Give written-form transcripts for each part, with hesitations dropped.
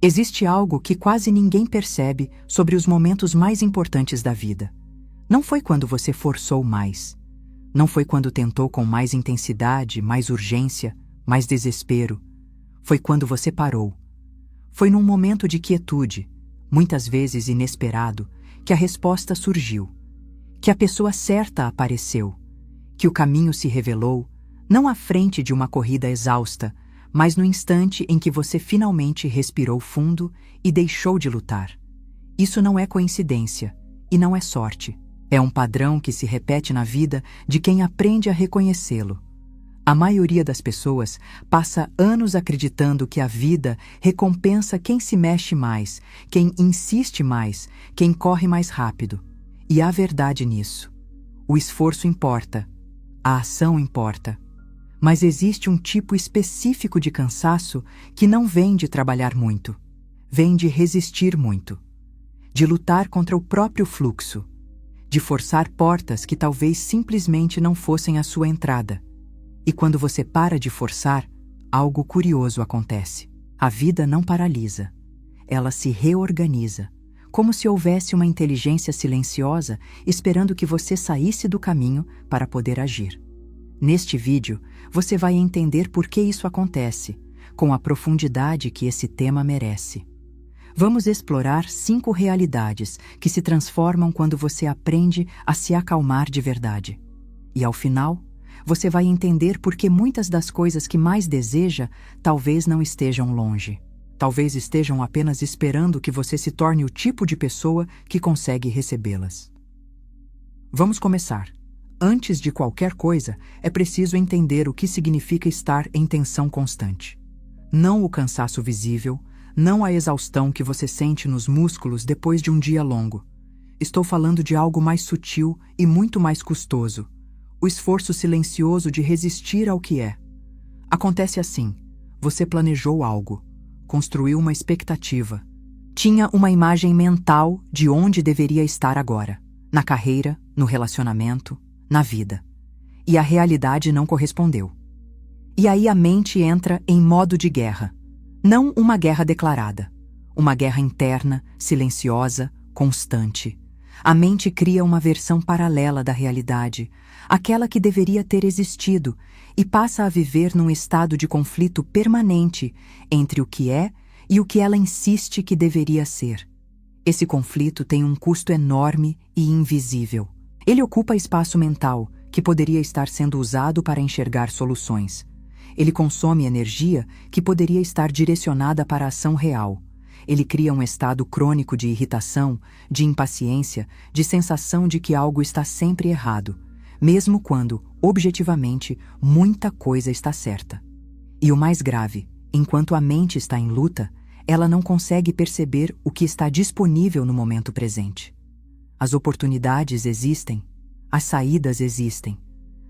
Existe algo que quase ninguém percebe sobre os momentos mais importantes da vida. Não foi quando você forçou mais. Não foi quando tentou com mais intensidade, mais urgência, mais desespero. Foi quando você parou. Foi num momento de quietude, muitas vezes inesperado, que a resposta surgiu, que a pessoa certa apareceu, que o caminho se revelou, não à frente de uma corrida exausta, mas no instante em que você finalmente respirou fundo e deixou de lutar. Isso não é coincidência e não é sorte. É um padrão que se repete na vida de quem aprende a reconhecê-lo. A maioria das pessoas passa anos acreditando que a vida recompensa quem se mexe mais, quem insiste mais, quem corre mais rápido. E há verdade nisso. O esforço importa, a ação importa. Mas existe um tipo específico de cansaço que não vem de trabalhar muito, vem de resistir muito, de lutar contra o próprio fluxo, de forçar portas que talvez simplesmente não fossem a sua entrada. E quando você para de forçar, algo curioso acontece. A vida não paralisa, ela se reorganiza, como se houvesse uma inteligência silenciosa esperando que você saísse do caminho para poder agir. Neste vídeo, você vai entender por que isso acontece, com a profundidade que esse tema merece. Vamos explorar 5 realidades que se transformam quando você aprende a se acalmar de verdade. E ao final, você vai entender por que muitas das coisas que mais deseja talvez não estejam longe. Talvez estejam apenas esperando que você se torne o tipo de pessoa que consegue recebê-las. Vamos começar. Antes de qualquer coisa, é preciso entender o que significa estar em tensão constante. Não o cansaço visível, não a exaustão que você sente nos músculos depois de um dia longo. Estou falando de algo mais sutil e muito mais custoso. O esforço silencioso de resistir ao que é. Acontece assim: você planejou algo, construiu uma expectativa, tinha uma imagem mental de onde deveria estar agora, na carreira, no relacionamento, na vida. E a realidade não correspondeu. E aí a mente entra em modo de guerra. Não uma guerra declarada. Uma guerra interna, silenciosa, constante. A mente cria uma versão paralela da realidade, aquela que deveria ter existido, e passa a viver num estado de conflito permanente entre o que é e o que ela insiste que deveria ser. Esse conflito tem um custo enorme e invisível. Ele ocupa espaço mental, que poderia estar sendo usado para enxergar soluções. Ele consome energia que poderia estar direcionada para a ação real. Ele cria um estado crônico de irritação, de impaciência, de sensação de que algo está sempre errado, mesmo quando, objetivamente, muita coisa está certa. E o mais grave, enquanto a mente está em luta, ela não consegue perceber o que está disponível no momento presente. As oportunidades existem, as saídas existem,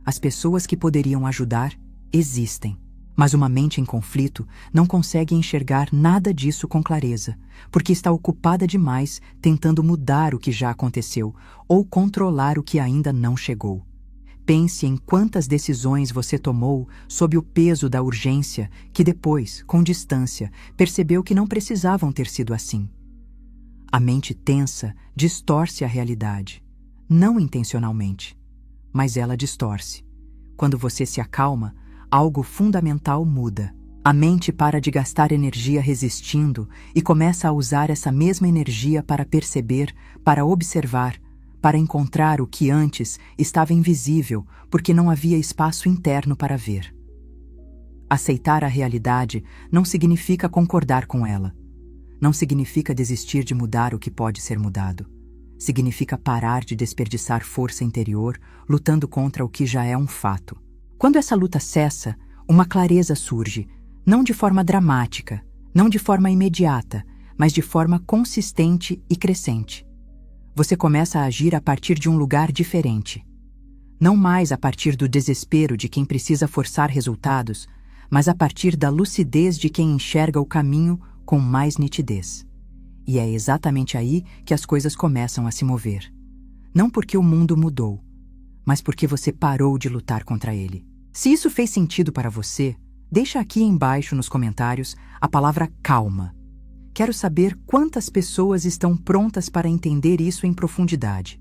as pessoas que poderiam ajudar existem. Mas uma mente em conflito não consegue enxergar nada disso com clareza, porque está ocupada demais tentando mudar o que já aconteceu ou controlar o que ainda não chegou. Pense em quantas decisões você tomou sob o peso da urgência que depois, com distância, percebeu que não precisavam ter sido assim. A mente tensa distorce a realidade, não intencionalmente, mas ela distorce. Quando você se acalma, algo fundamental muda. A mente para de gastar energia resistindo e começa a usar essa mesma energia para perceber, para observar, para encontrar o que antes estava invisível porque não havia espaço interno para ver. Aceitar a realidade não significa concordar com ela. Não significa desistir de mudar o que pode ser mudado. Significa parar de desperdiçar força interior lutando contra o que já é um fato. Quando essa luta cessa, uma clareza surge, não de forma dramática, não de forma imediata, mas de forma consistente e crescente. Você começa a agir a partir de um lugar diferente. Não mais a partir do desespero de quem precisa forçar resultados, mas a partir da lucidez de quem enxerga o caminho com mais nitidez. E é exatamente aí que as coisas começam a se mover. Não porque o mundo mudou, mas porque você parou de lutar contra ele. Se isso fez sentido para você, deixa aqui embaixo nos comentários a palavra calma. quero saber quantas pessoas estão prontas para entender isso em profundidade.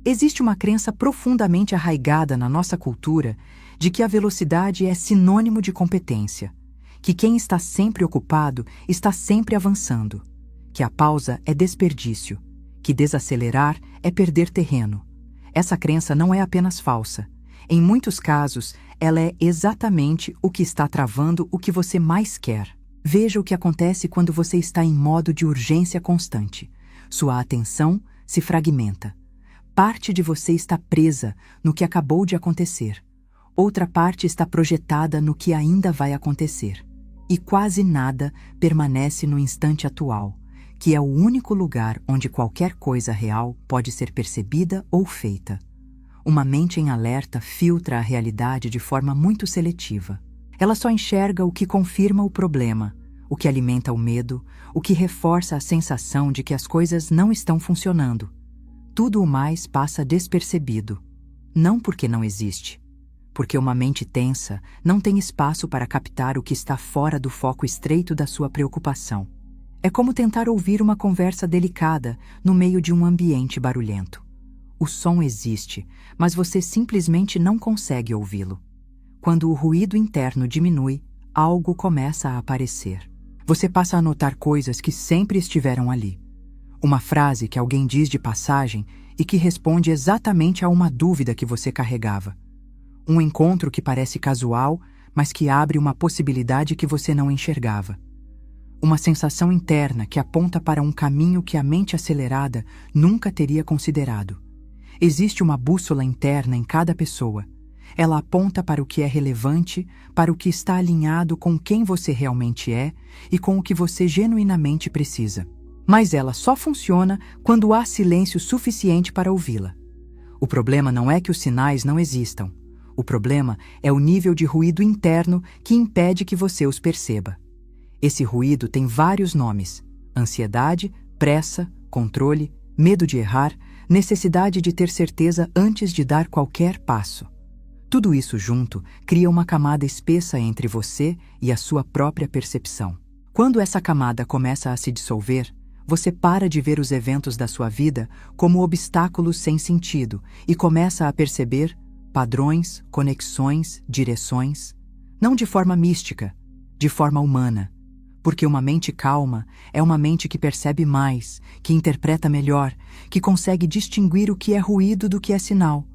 Existe uma crença profundamente arraigada na nossa cultura de que a velocidade é sinônimo de competência, que quem está sempre ocupado está sempre avançando, que a pausa é desperdício, que desacelerar é perder terreno. Essa crença não é apenas falsa. Em muitos casos, ela é exatamente o que está travando o que você mais quer. Veja o que acontece quando você está em modo de urgência constante. Sua atenção se fragmenta. Parte de você está presa no que acabou de acontecer. Outra parte está projetada no que ainda vai acontecer. E quase nada permanece no instante atual, que é o único lugar onde qualquer coisa real pode ser percebida ou feita. Uma mente em alerta filtra a realidade de forma muito seletiva. Ela só enxerga o que confirma o problema, o que alimenta o medo, o que reforça a sensação de que as coisas não estão funcionando. Tudo o mais passa despercebido. Não porque não existe. Porque uma mente tensa não tem espaço para captar o que está fora do foco estreito da sua preocupação. É como tentar ouvir uma conversa delicada no meio de um ambiente barulhento. O som existe, mas você simplesmente não consegue ouvi-lo. Quando o ruído interno diminui, algo começa a aparecer. Você passa a notar coisas que sempre estiveram ali. Uma frase que alguém diz de passagem e que responde exatamente a uma dúvida que você carregava. Um encontro que parece casual, mas que abre uma possibilidade que você não enxergava. Uma sensação interna que aponta para um caminho que a mente acelerada nunca teria considerado. Existe uma bússola interna em cada pessoa. Ela aponta para o que é relevante, para o que está alinhado com quem você realmente é e com o que você genuinamente precisa. Mas ela só funciona quando há silêncio suficiente para ouvi-la. O problema não é que os sinais não existam. O problema é o nível de ruído interno que impede que você os perceba. Esse ruído tem vários nomes: ansiedade, pressa, controle, medo de errar, necessidade de ter certeza antes de dar qualquer passo. Tudo isso junto cria uma camada espessa entre você e a sua própria percepção. Quando essa camada começa a se dissolver, você para de ver os eventos da sua vida como obstáculos sem sentido e começa a perceber padrões, conexões, direções, não de forma mística, de forma humana. Porque uma mente calma é uma mente que percebe mais, que interpreta melhor, que consegue distinguir o que é ruído do que é sinal.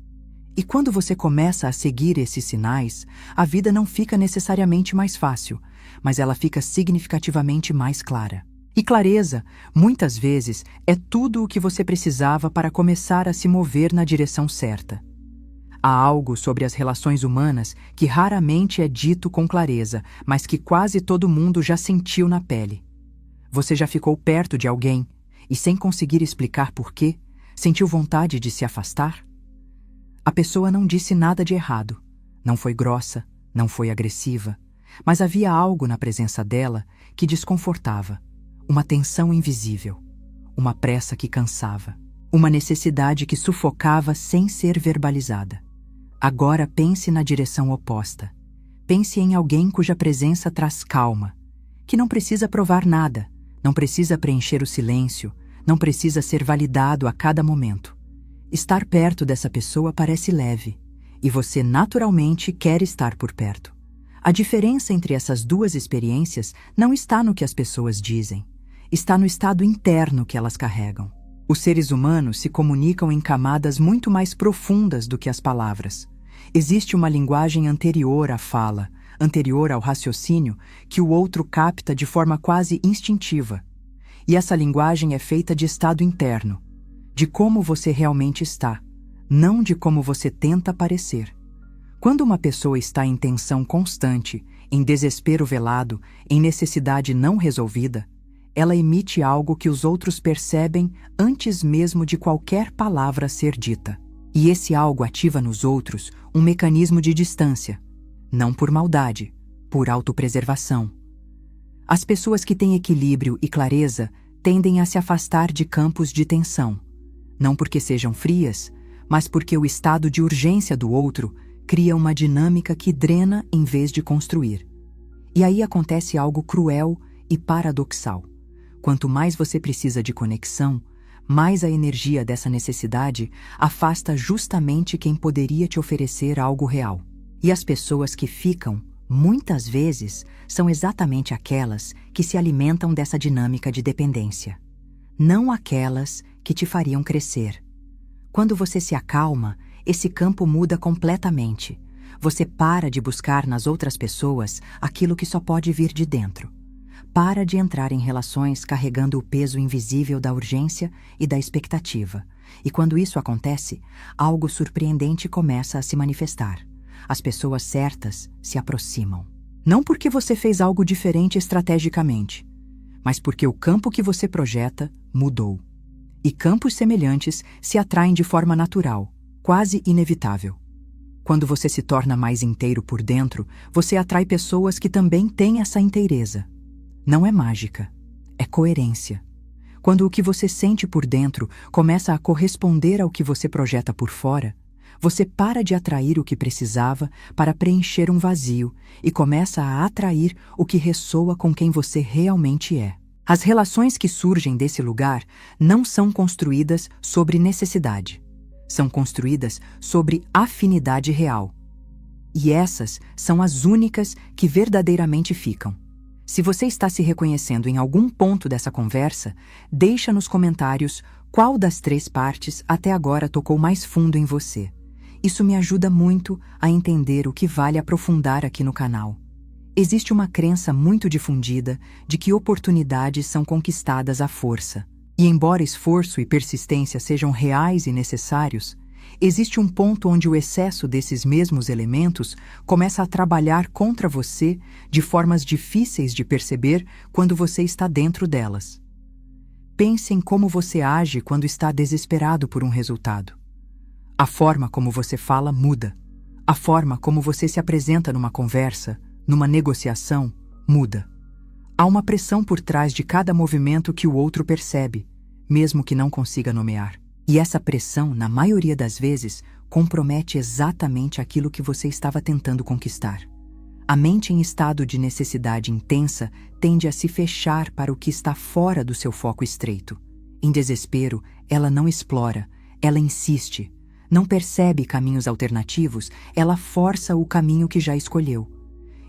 E quando você começa a seguir esses sinais, a vida não fica necessariamente mais fácil, mas ela fica significativamente mais clara. E clareza, muitas vezes, é tudo o que você precisava para começar a se mover na direção certa. Há algo sobre as relações humanas que raramente é dito com clareza, mas que quase todo mundo já sentiu na pele. Você já ficou perto de alguém e, sem conseguir explicar por quê, sentiu vontade de se afastar? A pessoa não disse nada de errado, não foi grossa, não foi agressiva, mas havia algo na presença dela que desconfortava, uma tensão invisível, uma pressa que cansava, uma necessidade que sufocava sem ser verbalizada. Agora pense na direção oposta. Pense em alguém cuja presença traz calma, que não precisa provar nada, não precisa preencher o silêncio, não precisa ser validado a cada momento. Estar perto dessa pessoa parece leve, e você naturalmente quer estar por perto. A diferença entre essas duas experiências não está no que as pessoas dizem, está no estado interno que elas carregam. Os seres humanos se comunicam em camadas muito mais profundas do que as palavras. Existe uma linguagem anterior à fala, anterior ao raciocínio, que o outro capta de forma quase instintiva. E essa linguagem é feita de estado interno, de como você realmente está, não de como você tenta parecer. Quando uma pessoa está em tensão constante, em desespero velado, em necessidade não resolvida, ela emite algo que os outros percebem antes mesmo de qualquer palavra ser dita. E esse algo ativa nos outros um mecanismo de distância, não por maldade, por autopreservação. As pessoas que têm equilíbrio e clareza tendem a se afastar de campos de tensão, não porque sejam frias, mas porque o estado de urgência do outro cria uma dinâmica que drena em vez de construir. E aí acontece algo cruel e paradoxal. Quanto mais você precisa de conexão, mais a energia dessa necessidade afasta justamente quem poderia te oferecer algo real. E as pessoas que ficam, muitas vezes, são exatamente aquelas que se alimentam dessa dinâmica de dependência. Não aquelas que te fariam crescer. Quando você se acalma, esse campo muda completamente. Você para de buscar nas outras pessoas aquilo que só pode vir de dentro. Para de entrar em relações carregando o peso invisível da urgência e da expectativa. E quando isso acontece, algo surpreendente começa a se manifestar. As pessoas certas se aproximam. Não porque você fez algo diferente estrategicamente, mas porque o campo que você projeta mudou. E campos semelhantes se atraem de forma natural, quase inevitável. Quando você se torna mais inteiro por dentro, você atrai pessoas que também têm essa inteireza. Não é mágica, é coerência. Quando o que você sente por dentro começa a corresponder ao que você projeta por fora, você para de atrair o que precisava para preencher um vazio e começa a atrair o que ressoa com quem você realmente é. As relações que surgem desse lugar não são construídas sobre necessidade. São construídas sobre afinidade real. E essas são as únicas que verdadeiramente ficam. Se você está se reconhecendo em algum ponto dessa conversa, deixa nos comentários qual das 3 partes até agora tocou mais fundo em você. Isso me ajuda muito a entender o que vale aprofundar aqui no canal. Existe uma crença muito difundida de que oportunidades são conquistadas à força. E embora esforço e persistência sejam reais e necessários, existe um ponto onde o excesso desses mesmos elementos começa a trabalhar contra você de formas difíceis de perceber quando você está dentro delas. Pense em como você age quando está desesperado por um resultado. A forma como você fala muda. A forma como você se apresenta numa conversa, numa negociação, muda. Há uma pressão por trás de cada movimento que o outro percebe, mesmo que não consiga nomear. E essa pressão, na maioria das vezes, compromete exatamente aquilo que você estava tentando conquistar. A mente em estado de necessidade intensa tende a se fechar para o que está fora do seu foco estreito. Em desespero, ela não explora, ela insiste. Não percebe caminhos alternativos, ela força o caminho que já escolheu.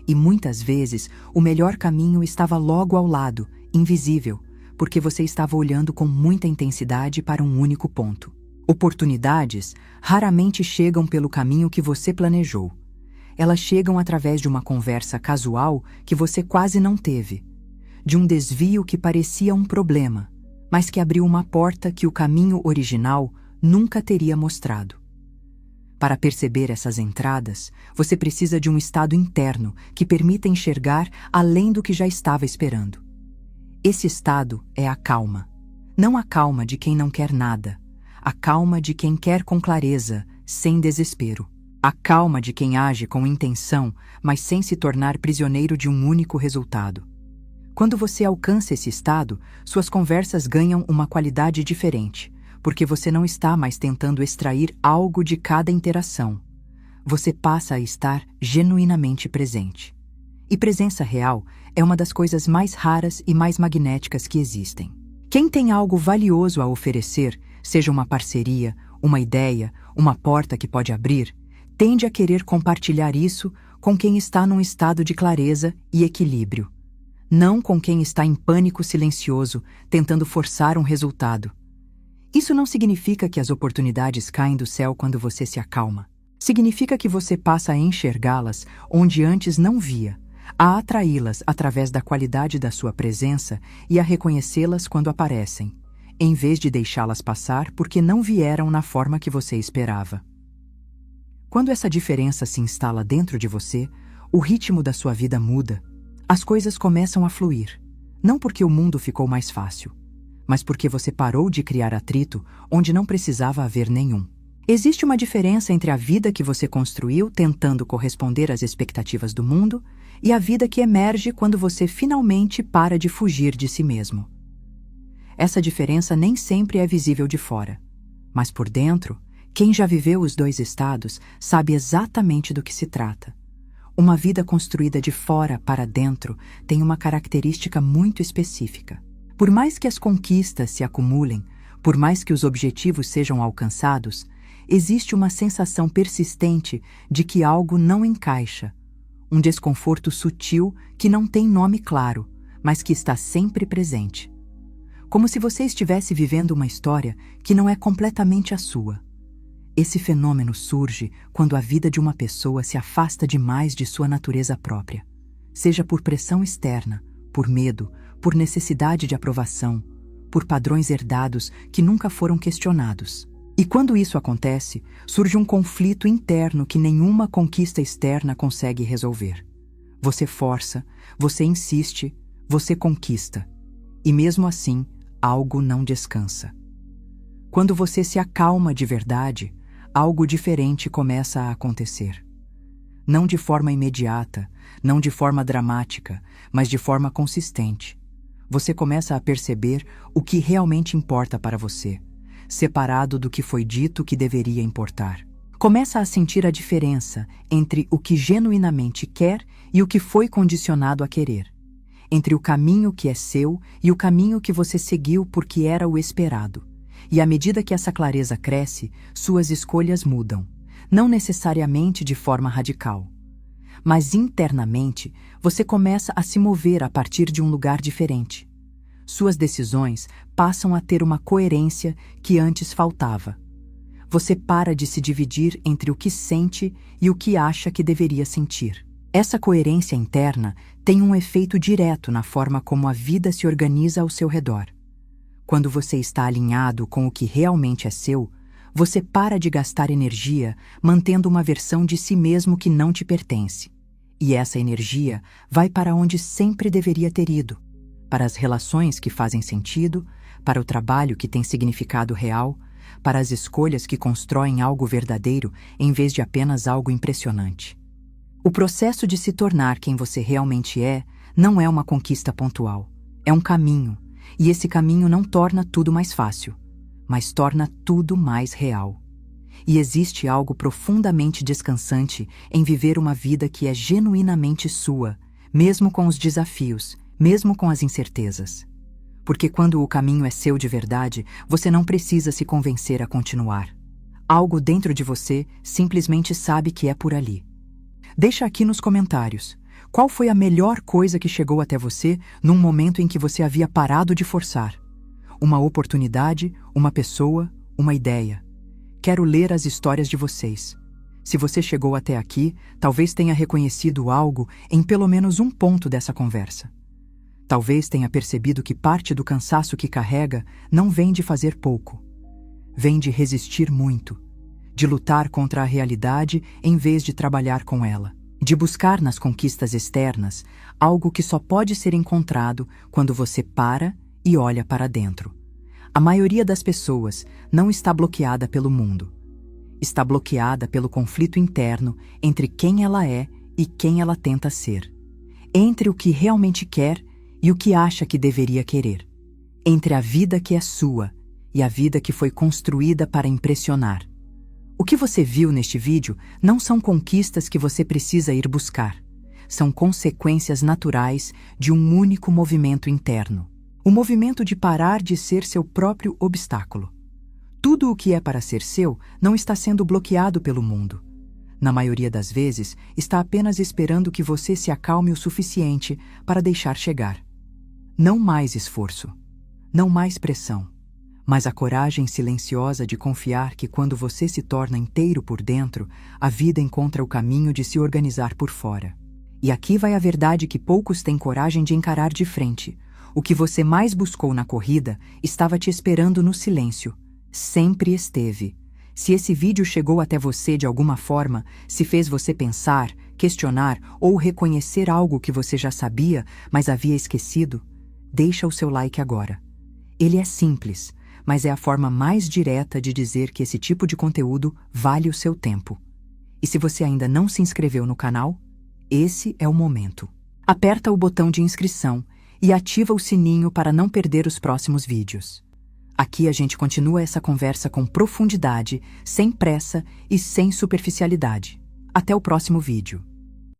E muitas vezes, o melhor caminho estava logo ao lado, invisível, porque você estava olhando com muita intensidade para um único ponto. Oportunidades raramente chegam pelo caminho que você planejou. Elas chegam através de uma conversa casual que você quase não teve, de um desvio que parecia um problema, mas que abriu uma porta que o caminho original nunca teria mostrado. Para perceber essas entradas, você precisa de um estado interno que permita enxergar além do que já estava esperando. Esse estado é a calma. Não a calma de quem não quer nada. A calma de quem quer com clareza, sem desespero. A calma de quem age com intenção, mas sem se tornar prisioneiro de um único resultado. Quando você alcança esse estado, suas conversas ganham uma qualidade diferente, porque você não está mais tentando extrair algo de cada interação. Você passa a estar genuinamente presente. E presença real é uma das coisas mais raras e mais magnéticas que existem. Quem tem algo valioso a oferecer, seja uma parceria, uma ideia, uma porta que pode abrir, tende a querer compartilhar isso com quem está num estado de clareza e equilíbrio. Não com quem está em pânico silencioso, tentando forçar um resultado. Isso não significa que as oportunidades caem do céu quando você se acalma. Significa que você passa a enxergá-las onde antes não via, a atraí-las através da qualidade da sua presença e a reconhecê-las quando aparecem, em vez de deixá-las passar porque não vieram na forma que você esperava. Quando essa diferença se instala dentro de você, o ritmo da sua vida muda. As coisas começam a fluir, não porque o mundo ficou mais fácil, mas porque você parou de criar atrito onde não precisava haver nenhum. Existe uma diferença entre a vida que você construiu tentando corresponder às expectativas do mundo e a vida que emerge quando você finalmente para de fugir de si mesmo. Essa diferença nem sempre é visível de fora, mas por dentro, quem já viveu os 2 estados sabe exatamente do que se trata. Uma vida construída de fora para dentro tem uma característica muito específica. Por mais que as conquistas se acumulem, por mais que os objetivos sejam alcançados, existe uma sensação persistente de que algo não encaixa, um desconforto sutil que não tem nome claro, mas que está sempre presente. Como se você estivesse vivendo uma história que não é completamente a sua. Esse fenômeno surge quando a vida de uma pessoa se afasta demais de sua natureza própria, seja por pressão externa, por medo, por necessidade de aprovação, por padrões herdados que nunca foram questionados. E quando isso acontece, surge um conflito interno que nenhuma conquista externa consegue resolver. Você força, você insiste, você conquista. E mesmo assim, algo não descansa. Quando você se acalma de verdade, algo diferente começa a acontecer. Não de forma imediata, não de forma dramática, mas de forma consistente. Você começa a perceber o que realmente importa para você, separado do que foi dito que deveria importar. Começa a sentir a diferença entre o que genuinamente quer e o que foi condicionado a querer, entre o caminho que é seu e o caminho que você seguiu porque era o esperado. E à medida que essa clareza cresce, suas escolhas mudam, não necessariamente de forma radical. Mas internamente, você começa a se mover a partir de um lugar diferente. Suas decisões passam a ter uma coerência que antes faltava. Você para de se dividir entre o que sente e o que acha que deveria sentir. Essa coerência interna tem um efeito direto na forma como a vida se organiza ao seu redor. Quando você está alinhado com o que realmente é seu, você para de gastar energia mantendo uma versão de si mesmo que não te pertence. E essa energia vai para onde sempre deveria ter ido, para as relações que fazem sentido, para o trabalho que tem significado real, para as escolhas que constroem algo verdadeiro em vez de apenas algo impressionante. O processo de se tornar quem você realmente é não é uma conquista pontual, é um caminho, e esse caminho não torna tudo mais fácil, mas torna tudo mais real. E existe algo profundamente descansante em viver uma vida que é genuinamente sua, mesmo com os desafios, mesmo com as incertezas. Porque quando o caminho é seu de verdade, você não precisa se convencer a continuar. Algo dentro de você simplesmente sabe que é por ali. Deixa aqui nos comentários. Qual foi a melhor coisa que chegou até você num momento em que você havia parado de forçar? Uma oportunidade, uma pessoa, uma ideia. Quero ler as histórias de vocês. Se você chegou até aqui, talvez tenha reconhecido algo em pelo menos um ponto dessa conversa. Talvez tenha percebido que parte do cansaço que carrega não vem de fazer pouco. Vem de resistir muito, de lutar contra a realidade em vez de trabalhar com ela, de buscar nas conquistas externas algo que só pode ser encontrado quando você para e olha para dentro. A maioria das pessoas não está bloqueada pelo mundo. Está bloqueada pelo conflito interno entre quem ela é e quem ela tenta ser. Entre o que realmente quer e o que acha que deveria querer. Entre a vida que é sua e a vida que foi construída para impressionar. O que você viu neste vídeo não são conquistas que você precisa ir buscar. São consequências naturais de um único movimento interno. O movimento de parar de ser seu próprio obstáculo. Tudo o que é para ser seu não está sendo bloqueado pelo mundo. Na maioria das vezes, está apenas esperando que você se acalme o suficiente para deixar chegar. Não mais esforço, não mais pressão, mas a coragem silenciosa de confiar que quando você se torna inteiro por dentro, a vida encontra o caminho de se organizar por fora. E aqui vai a verdade que poucos têm coragem de encarar de frente. O que você mais buscou na corrida estava te esperando no silêncio. Sempre esteve. Se esse vídeo chegou até você de alguma forma, se fez você pensar, questionar ou reconhecer algo que você já sabia, mas havia esquecido, deixa o seu like agora. Ele é simples, mas é a forma mais direta de dizer que esse tipo de conteúdo vale o seu tempo. E se você ainda não se inscreveu no canal, esse é o momento. Aperta o botão de inscrição e ativa o sininho para não perder os próximos vídeos. Aqui a gente continua essa conversa com profundidade, sem pressa e sem superficialidade. Até o próximo vídeo.